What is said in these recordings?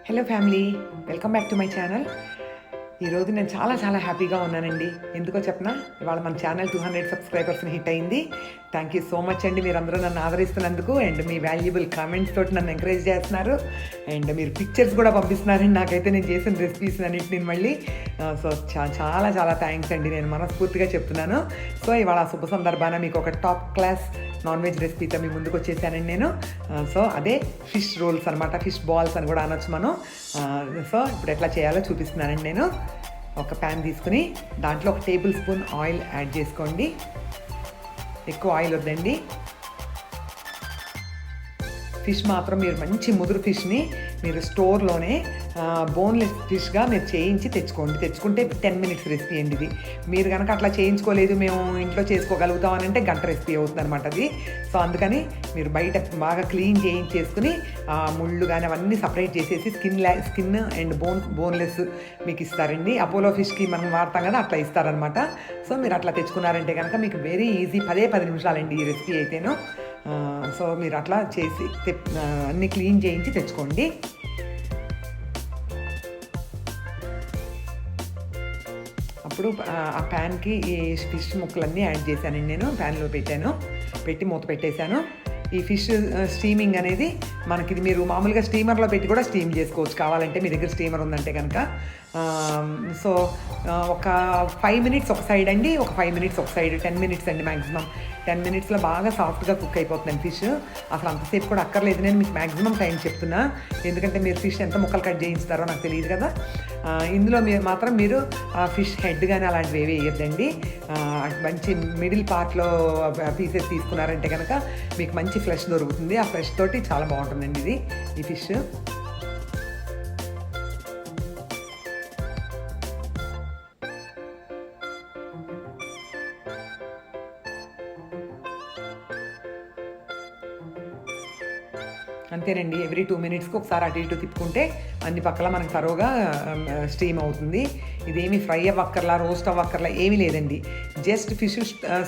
Hello family, welcome back to my channel. ఈరోజు నేను చాలా హ్యాపీగా ఉన్నానండి. ఎందుకో చెప్పనా, ఇవాళ మన ఛానల్ 200 సబ్స్క్రైబర్స్ని హిట్ అయింది. థ్యాంక్ యూ సో మచ్ అండి. మీరందరూ నన్ను ఆదరిస్తున్నందుకు అండ్ మీ వాల్యుబుల్ కామెంట్స్ తోటి నన్ను ఎంకరేజ్ చేస్తున్నారు అండ్ మీరు పిక్చర్స్ కూడా పంపిస్తున్నారండి నాకైతే నేను చేసిన రెసిపీస్ అన్నింటిని మళ్ళీ. సో చాలా థ్యాంక్స్ అండి, నేను మనస్ఫూర్తిగా చెప్తున్నాను. సో ఇవాళ శుభ సందర్భాన మీకు ఒక టాప్ క్లాస్ నాన్ వెజ్ రెసిపీతో మీ ముందుకు వచ్చేసానండి నేను. సో అదే ఫిష్ రోల్స్ అనమాట, ఫిష్ బాల్స్ అని కూడా అనొచ్చు మనం. సో ఇప్పుడు ఎట్లా చేయాలో చూపిస్తున్నానండి నేను. ఒక ప్యాన్ తీసుకుని దాంట్లో 1 టేబుల్ స్పూన్ ఆయిల్ యాడ్ చేసుకోండి. ఎక్కువ ఆయిల్ వద్దండి. ఫిష్ మాత్రం మీరు మంచి ముదురు ఫిష్ని మీరు స్టోర్లోనే బోన్లెస్ ఫిష్గా మీరు తెచ్చుకుంటే 10 మినిట్స్ రెసిపీ అండి ఇది. మీరు కనుక అట్లా చేయించుకోలేదు, మేము ఇంట్లో చేసుకోగలుగుతాం అని అంటే గంట రెసిపీ అవుతుంది అనమాట అది. సో అందుకని మీరు బయట బాగా క్లీన్ చేసుకుని ముళ్ళు కానీ అవన్నీ సపరేట్ చేసేసి స్కిన్ అండ్ బోన్లెస్ మీకు ఇస్తారండి. అపోలో ఫిష్కి మనం వాడతాం కదా, అట్లా ఇస్తారనమాట. సో మీరు అట్లా తెచ్చుకున్నారంటే కనుక మీకు వెరీ ఈజీ, 10 నిమిషాలండి ఈ రెసిపీ అయితేను. సో మీరు అట్లా చేసి అన్నీ క్లీన్ చేయించి తెచ్చుకోండి. అప్పుడు ఆ ప్యాన్కి ఈ ఫిష్ ముక్కలన్నీ యాడ్ చేశానండి నేను. ప్యాన్లో పెట్టి మూత పెట్టేశాను. ఈ ఫిష్ స్టీమింగ్ అనేది మనకి మీరు మామూలుగా స్టీమర్లో పెట్టి కూడా స్టీమ్ చేసుకోవచ్చు కావాలంటే, మీ దగ్గర స్టీమర్ ఉందంటే కనుక. సో ఒక 5 మినిట్స్ ఒక సైడ్ అండి, ఒక 5 మినిట్స్ ఒక సైడ్, 10 మినిట్స్ అండి మ్యాక్సిమం. 10 మినిట్స్లో బాగా సాఫ్ట్గా కుక్ అయిపోతుందండి ఫిష్. అసలు అంతసేపు కూడా అక్కర్లేదు, నేను మీకు మ్యాక్సిమం టైం చెప్తున్నా. ఎందుకంటే మీరు ఫిష్ ఎంత ముక్కలు కట్ చేయిస్తారో నాకు తెలియదు కదా. ఇందులో మీరు ఫిష్ హెడ్ కానీ అలాంటివి ఏవి వేయద్దండి. మంచి మిడిల్ పార్ట్లో పీసెస్ తీసుకున్నారంటే కనుక మీకు మంచి ఫ్రెష్ దొరుకుతుంది. ఆ ఫ్రెష్ తోటి చాలా బాగుంటుందండి ఈ ఫిష్. అంతేనండి, ఎవ్రీ 2 మినిట్స్కి ఒకసారి అటు ఇటు తిప్పుకుంటే అన్ని పక్కల మనకు తరోగా స్టీమ్ అవుతుంది. ఇదేమి ఫ్రై అవ్వక్కర్లా, రోస్ట్ అవ్వక్కర్లా ఏమీ లేదండి. జస్ట్ ఫిష్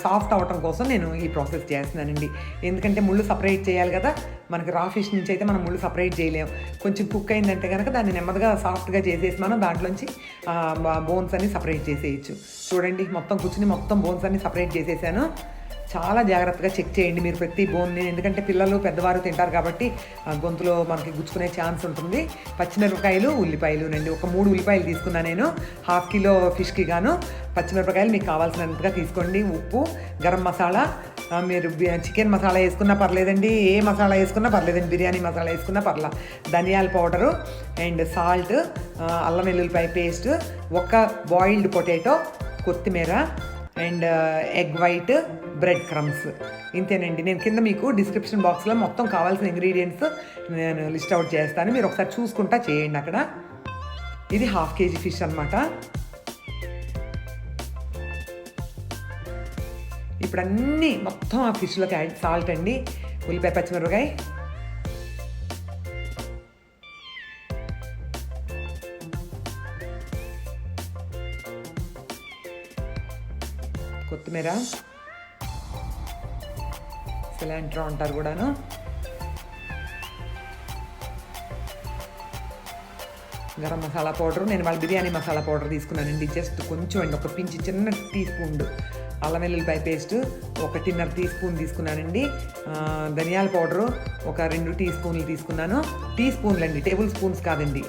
సాఫ్ట్ అవ్వటం కోసం నేను ఈ ప్రాసెస్ చేస్తున్నానండి. ఎందుకంటే ముళ్ళు సపరేట్ చేయాలి కదా, మనకి రా ఫిష్ నుంచి అయితే మనం ముళ్ళు సపరేట్ చేయలేము. కొంచెం కుక్ అయిందంటే కనుక దాన్ని నెమ్మదిగా సాఫ్ట్గా చేసేసి మనం దాంట్లోంచి బోన్స్ అన్ని సపరేట్ చేసేయచ్చు. చూడండి, మొత్తం బోన్స్ అన్ని సపరేట్ చేసేసాను. చాలా జాగ్రత్తగా చెక్ చేయండి మీరు ప్రతి బోన్ని, ఎందుకంటే పిల్లలు పెద్దవారు తింటారు కాబట్టి గొంతులో మనకి గుచ్చుకునే ఛాన్స్ ఉంటుంది. పచ్చిమిరపకాయలు, ఉల్లిపాయలు నండి, ఒక 3 ఉల్లిపాయలు తీసుకున్నా నేను 1/2 కిలో ఫిష్కి గాను. పచ్చిమిరపకాయలు మీకు కావాల్సినంతగా తీసుకోండి. ఉప్పు, గరం మసాలా, మీరు చికెన్ మసాలా వేసుకున్నా పర్లేదండి, ఏ మసాలా వేసుకున్నా పర్లేదండి, బిర్యానీ మసాలా వేసుకున్నా పర్లా, ధనియాల పౌడరు అండ్ సాల్ట్, అల్లం వెల్లుల్లిపాయ పేస్ట్, ఒక బాయిల్డ్ పొటాటో, కొత్తిమీర and egg white, bread crumbs. ఇంతేనండి. నేను కింద మీకు డిస్క్రిప్షన్ బాక్స్లో మొత్తం కావాల్సిన ఇంగ్రీడియంట్స్ నేను లిస్ట్ అవుట్ చేస్తాను, మీరు ఒకసారి చూసుకుంటా చేయండి అక్కడ. ఇది 1/2 కేజీ ఫిష్ అనమాట. ఇప్పుడు అన్నీ మొత్తం ఆ ఫిష్లోకి యాడ్, సాల్ట్ అండి, ఉల్లిపాయ, పచ్చిమిరపకాయ, కొత్తిమీర, సిలాంట్రో అంటారు కూడాను, గరం మసాలా పౌడరు. నేను వాళ్ళ బిర్యానీ మసాలా పౌడర్ తీసుకున్నానండి, జస్ట్ కొంచెం అండి, ఒక పించి చిన్న టీ స్పూన్. అల్లం వెల్లుల్లిపాయ పేస్ట్ 1.5 టీ స్పూన్ తీసుకున్నానండి. ధనియాల పౌడరు ఒక 2 టీ స్పూన్లు తీసుకున్నాను. టీ స్పూన్లు అండి, టేబుల్ స్పూన్స్ కాదండి.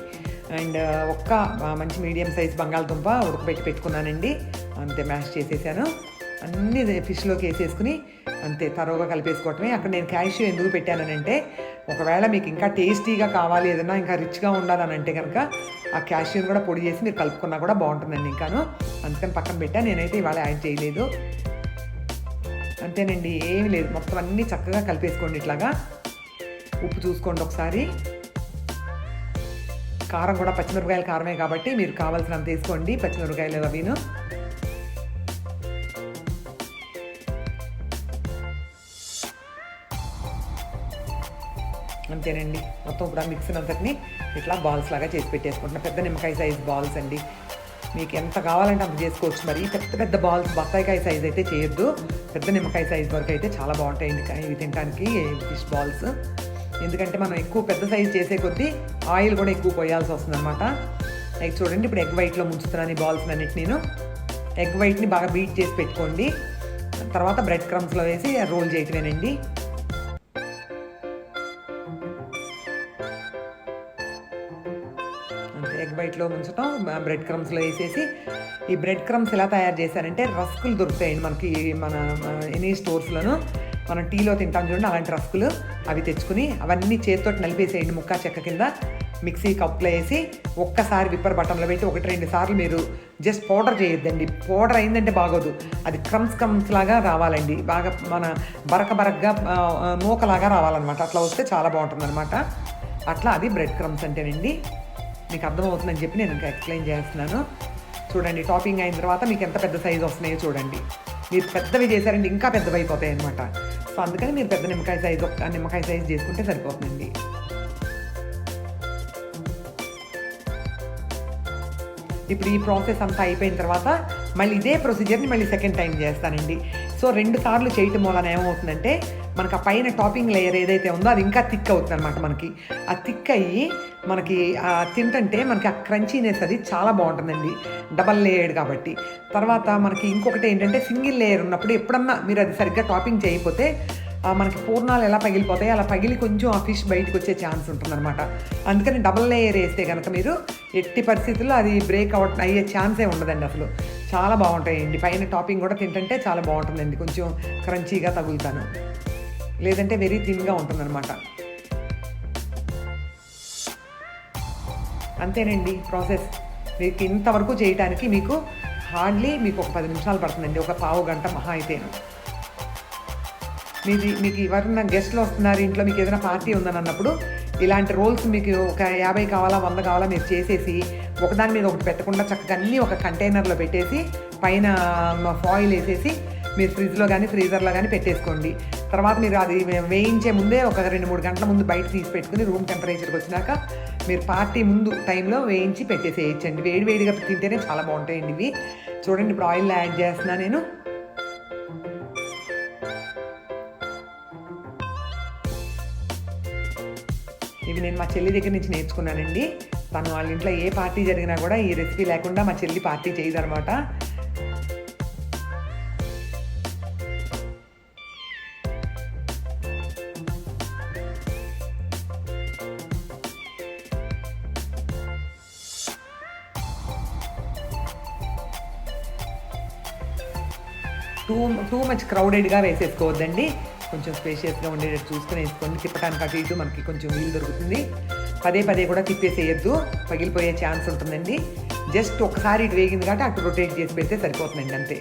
అండ్ ఒక్క మంచి మీడియం సైజ్ బంగాళదుంప పెట్టుకున్నానండి. అంతే, మ్యాష్ చేసేసాను. అన్నీ ఫిష్లోకి వేసేసుకుని అంతే తరోగా కలిపేసుకోవటమే. అక్కడ నేను క్యాష్యూ ఎందుకు పెట్టానంటే, ఒకవేళ మీకు ఇంకా టేస్టీగా కావాలి, ఏదైనా ఇంకా రిచ్గా ఉండాలని అంటే కనుక ఆ క్యాష్యూని కూడా పొడి చేసి మీరు కలుపుకున్నా కూడా బాగుంటుందండి ఇంకాను. అందుకని పక్కన పెట్టా, నేనైతే ఇవాళ యాడ్ చేయలేదు. అంతేనండి, ఏమీ లేదు. మొత్తం అన్నీ చక్కగా కలిపేసుకోండి ఇట్లాగా. ఉప్పు చూసుకోండి ఒకసారి. కారం కూడా పచ్చిమిరపకాయల కారమే కాబట్టి మీరు కావాల్సినంత వేసుకోండి, పచ్చిమిరపకాయలు అవిను. అంతేనండి, మొత్తం ఇప్పుడు ఆ మిక్సర్ అంతటిని ఇట్లా బాల్స్ లాగా చేసి పెట్టేసుకుంటున్నా. పెద్ద నిమ్మకాయ సైజ్ బాల్స్ అండి, మీకు ఎంత కావాలంటే అంత చేసుకోవచ్చు. మరి పెద్ద బాల్స్ బత్తాయికాయ సైజ్ అయితే చేయొద్దు, పెద్ద నిమ్మకాయ సైజ్ వరకు అయితే చాలా బాగుంటాయండి ఇవి తినడానికి ఫిష్ బాల్స్. ఎందుకంటే మనం ఎక్కువ పెద్ద సైజు చేసే కొద్దీ ఆయిల్ కూడా ఎక్కువ పోయాల్సి వస్తుందన్నమాట. లైక్ చూడండి, ఇప్పుడు ఎగ్ వైట్లో ముంచుతున్నాను ఈ బాల్స్ అన్నిటి. నేను ఎగ్ వైట్ని బాగా బీట్ చేసి పెట్టుకోండి. తర్వాత బ్రెడ్ క్రమ్స్లో వేసి రోల్ చేయటమేనండి. అంతే, ఎగ్ వైట్లో ముంచడం, బ్రెడ్ క్రమ్స్లో వేసేసి. ఈ బ్రెడ్ క్రమ్స్ ఎలా తయారు చేశారంటే రస్కులు దొరుకుతాయండి మనకి మన ఎనీ స్టోర్స్లోనూ. మనం టీలో తింటాం చూడండి అలాంటి రస్కులు, అవి తెచ్చుకుని అవన్నీ చేతితో నలిపేసేయండి ముక్క చెక్క కింద. మిక్సీ కప్లో వేసి ఒక్కసారి విప్పర్ బటన్లో పెట్టి 1-2 సార్లు మీరు జస్ట్ పౌడర్ చేయొద్దండి. పౌడర్ అయిందంటే బాగోదు, అది క్రమ్స్ లాగా రావాలండి. బాగా మన బరకగా నూకలాగా రావాలన్నమాట. అట్లా వస్తే చాలా బాగుంటుందన్నమాట. అట్లా అది బ్రెడ్ క్రమ్స్ అంటేనండి. మీకు అర్థమవుతుందని చెప్పి నేను ఇంకా ఎక్స్ప్లెయిన్ చేస్తున్నాను. చూడండి, టాపింగ్ అయిన తర్వాత మీకు ఎంత పెద్ద సైజు వస్తున్నాయో చూడండి. మీరు పెద్దవి చేశారంటే ఇంకా పెద్దవి అయిపోతాయి అన్నమాట. సో అందుకని మీరు పెద్ద నిమ్మకాయ సైజు చేసుకుంటే సరిపోతుందండి. ఇప్పుడు ఈ ప్రాసెస్ అంతా అయిపోయిన తర్వాత మళ్ళీ ఇదే ప్రొసీజర్ని మళ్ళీ సెకండ్ టైం చేస్తానండి. సో 2 సార్లు చేయటం వలన ఏమవుతుందంటే మనకు ఆ పైన టాపింగ్ లేయర్ ఏదైతే ఉందో అది ఇంకా థిక్ అవుతుంది అనమాట. మనకి ఆ థిక్ అయ్యి మనకి తింటుంటే మనకి ఆ క్రంచీనెస్ అది చాలా బాగుంటుందండి, డబల్ లేయర్డ్ కాబట్టి. తర్వాత మనకి ఇంకొకటి ఏంటంటే సింగిల్ లేయర్ ఉన్నప్పుడు ఎప్పుడన్నా మీరు అది సరిగ్గా టాపింగ్ చేయకపోతే మనకి పూర్ణాలు ఎలా పగిలిపోతాయి, అలా పగిలి కొంచెం ఆ ఫిష్ బయటకు వచ్చే ఛాన్స్ ఉంటుందన్నమాట. అందుకని డబల్ లేయర్ వేస్తే కనుక మీరు ఎట్టి పరిస్థితుల్లో అది బ్రేక్ అయ్యే ఛాన్సే ఉండదండి అసలు. చాలా బాగుంటాయండి. పైన టాపింగ్ కూడా తింటుంటే చాలా బాగుంటుందండి, కొంచెం క్రంచీగా తగులుతాను, లేదంటే వెరీ థిన్గా ఉంటుందన్నమాట. అంతేనండి ప్రాసెస్. మీకు ఇంతవరకు చేయడానికి మీకు హార్డ్లీ మీకు ఒక 10 నిమిషాలు పడుతుందండి, ఒక పావు గంట మహా అయితేను. మీకు ఎవరైనా గెస్ట్లు వస్తున్నారు ఇంట్లో, మీకు ఏదైనా పార్టీ ఉందని అన్నప్పుడు ఇలాంటి రోల్స్ మీకు ఒక 50 కావాలా 100 కావాలా మీరు చేసేసి ఒకదాని మీద ఒకటి పెట్టకుండా చక్కగా అన్నీ ఒక కంటైనర్లో పెట్టేసి పైన ఫాయిల్ వేసేసి మీరు ఫ్రిడ్జ్లో కానీ ఫ్రీజర్లో కానీ పెట్టేసుకోండి. తర్వాత మీరు అది వేయించే ముందే ఒక 2-3 గంటల ముందు బయట తీసి పెట్టుకుని రూమ్ టెంపరేచర్కి వచ్చినాక మీరు పార్టీ ముందు టైంలో వేయించి పెట్టేసేయచ్చండి. వేడివేడిగా తింటేనే చాలా బాగుంటాయండి ఇవి. చూడండి, ఇప్పుడు ఆయిల్ యాడ్ చేస్తున్నా నేను. ఇవి నేను మా చెల్లి దగ్గర నుంచి నేర్చుకున్నానండి. తను వాళ్ళ ఇంట్లో ఏ పార్టీ జరిగినా కూడా ఈ రెసిపీ లేకుండా మా చెల్లి పార్టీ చేయదనమాట. టూ మచ్ క్రౌడెడ్గా వేసేసుకోవద్దండి, కొంచెం స్పేషియస్గా ఉండేటట్టు చూసుకొని వేసుకోండి. తిప్పడానికి అటు ఇటు మనకి కొంచెం వీలు దొరుకుతుంది. పదే కూడా తిప్పేసేయద్దు, పగిలిపోయే ఛాన్స్ ఉంటుందండి. జస్ట్ ఒకసారి ఇటు వేగింది కాబట్టి అటు రొటేట్ చేసి పెడితే సరిపోతుందండి, అంతే.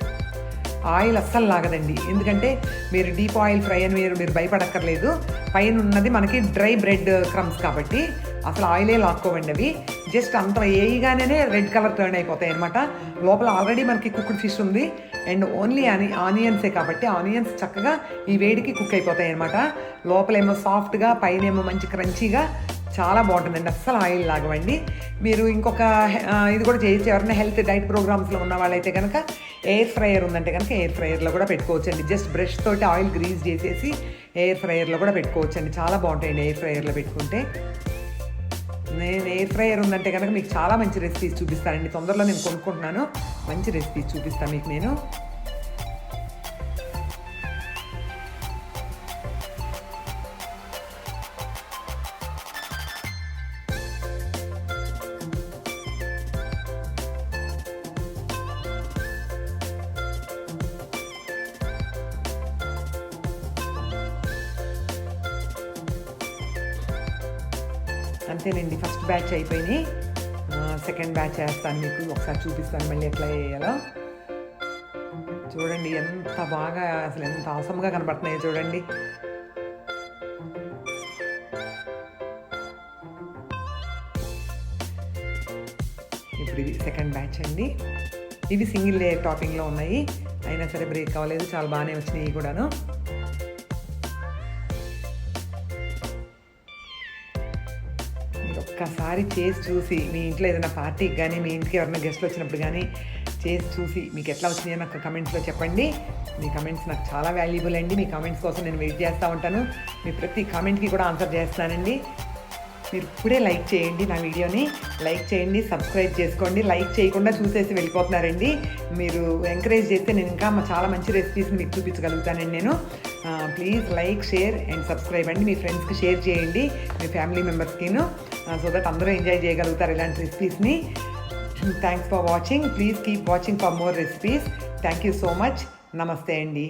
ఆయిల్ అస్సలు లాగదండి, ఎందుకంటే మీరు డీప్ ఆయిల్ ఫ్రై అని మీరు భయపడక్కర్లేదు. పైన ఉన్నది మనకి డ్రై బ్రెడ్ క్రమ్స్ కాబట్టి అసలు ఆయిలే లాక్కోవండి అవి. జస్ట్ అంత వేయగానే రెడ్ కలర్ టర్న్ అయిపోతాయి అనమాట. లోపల ఆల్రెడీ మనకి కుక్డ్ ఫిష్ ఉంది అండ్ ఓన్లీ ఆనియన్సే కాబట్టి ఆనియన్స్ చక్కగా ఈ వేడికి కుక్ అయిపోతాయి అనమాట. లోపలేమో సాఫ్ట్గా, పైన ఏమో మంచి క్రంచీగా, చాలా బాగుంటుందండి. అస్సలు ఆయిల్ లాగవండి. మీరు ఇంకొక ఇది కూడా చేయొచ్చు, ఎవరైనా హెల్త్ డైట్ ప్రోగ్రామ్స్లో ఉన్న వాళ్ళైతే కనుక ఎయిర్ ఫ్రైయర్ ఉందంటే కనుక ఎయిర్ ఫ్రైయర్లో కూడా పెట్టుకోవచ్చండి. జస్ట్ బ్రష్ తోటి ఆయిల్ గ్రీజ్ చేసేసి ఎయిర్ ఫ్రైయర్లో కూడా పెట్టుకోవచ్చండి, చాలా బాగుంటాయండి ఎయిర్ ఫ్రైయర్లో పెట్టుకుంటే. నేను ఎయిర్ ఫ్రైయర్ ఉందంటే కనుక మీకు చాలా మంచి రెసిపీస్ చూపిస్తానండి. తొందరలో నేను కొనుక్కుంటున్నాను, మంచి రెసిపీస్ చూపిస్తాను మీకు నేను. అంతేనండి, ఫస్ట్ బ్యాచ్ అయిపోయినాయి. సెకండ్ బ్యాచ్ వేస్తాను, మీకు ఒకసారి చూపిస్తాను మళ్ళీ ఎట్లా వేయాలో. చూడండి ఎంత బాగా, అసలు ఎంత అవసరంగా కనబడుతున్నాయో చూడండి. ఇప్పుడు ఇది సెకండ్ బ్యాచ్ అండి. ఇవి సింగిల్ లేయర్ టాపింగ్లో ఉన్నాయి, అయినా సరే బ్రేక్ అవ్వలేదు, చాలా బాగానే వచ్చినాయి కూడాను. ఒక్కసారి చేసి చూసి మీ ఇంట్లో ఏదైనా పార్టీకి కానీ మీ ఇంటికి ఎవరైనా గెస్ట్లు వచ్చినప్పుడు కానీ చేసి చూసి మీకు ఎట్లా వచ్చినాయో నాకు కమెంట్స్లో చెప్పండి. మీ కమెంట్స్ నాకు చాలా వాల్యుబుల్ అండి. మీ కమెంట్స్ కోసం నేను వెయిట్ చేస్తూ ఉంటాను. మీ ప్రతి కామెంట్కి కూడా ఆన్సర్ చేస్తానండి. మీరు ఇప్పుడే లైక్ చేయండి, నా వీడియోని లైక్ చేయండి, సబ్స్క్రైబ్ చేసుకోండి. లైక్ చేయకుండా చూసేసి వెళ్ళిపోతున్నారండి. మీరు ఎంకరేజ్ చేస్తే నేను ఇంకా చాలా మంచి రెసిపీస్ని మీకు చూపించగలుగుతానండి నేను. Please like, share and subscribe అండి. మీ ఫ్రెండ్స్కి షేర్ చేయండి, మీ ఫ్యామిలీ మెంబర్స్కిను, సో దట్ అందరూ ఎంజాయ్ చేయగలుగుతారు ఇలాంటి రెసిపీస్ని. Thanks for watching. Please keep watching for more recipes. Thank you so much. Namaste అండి.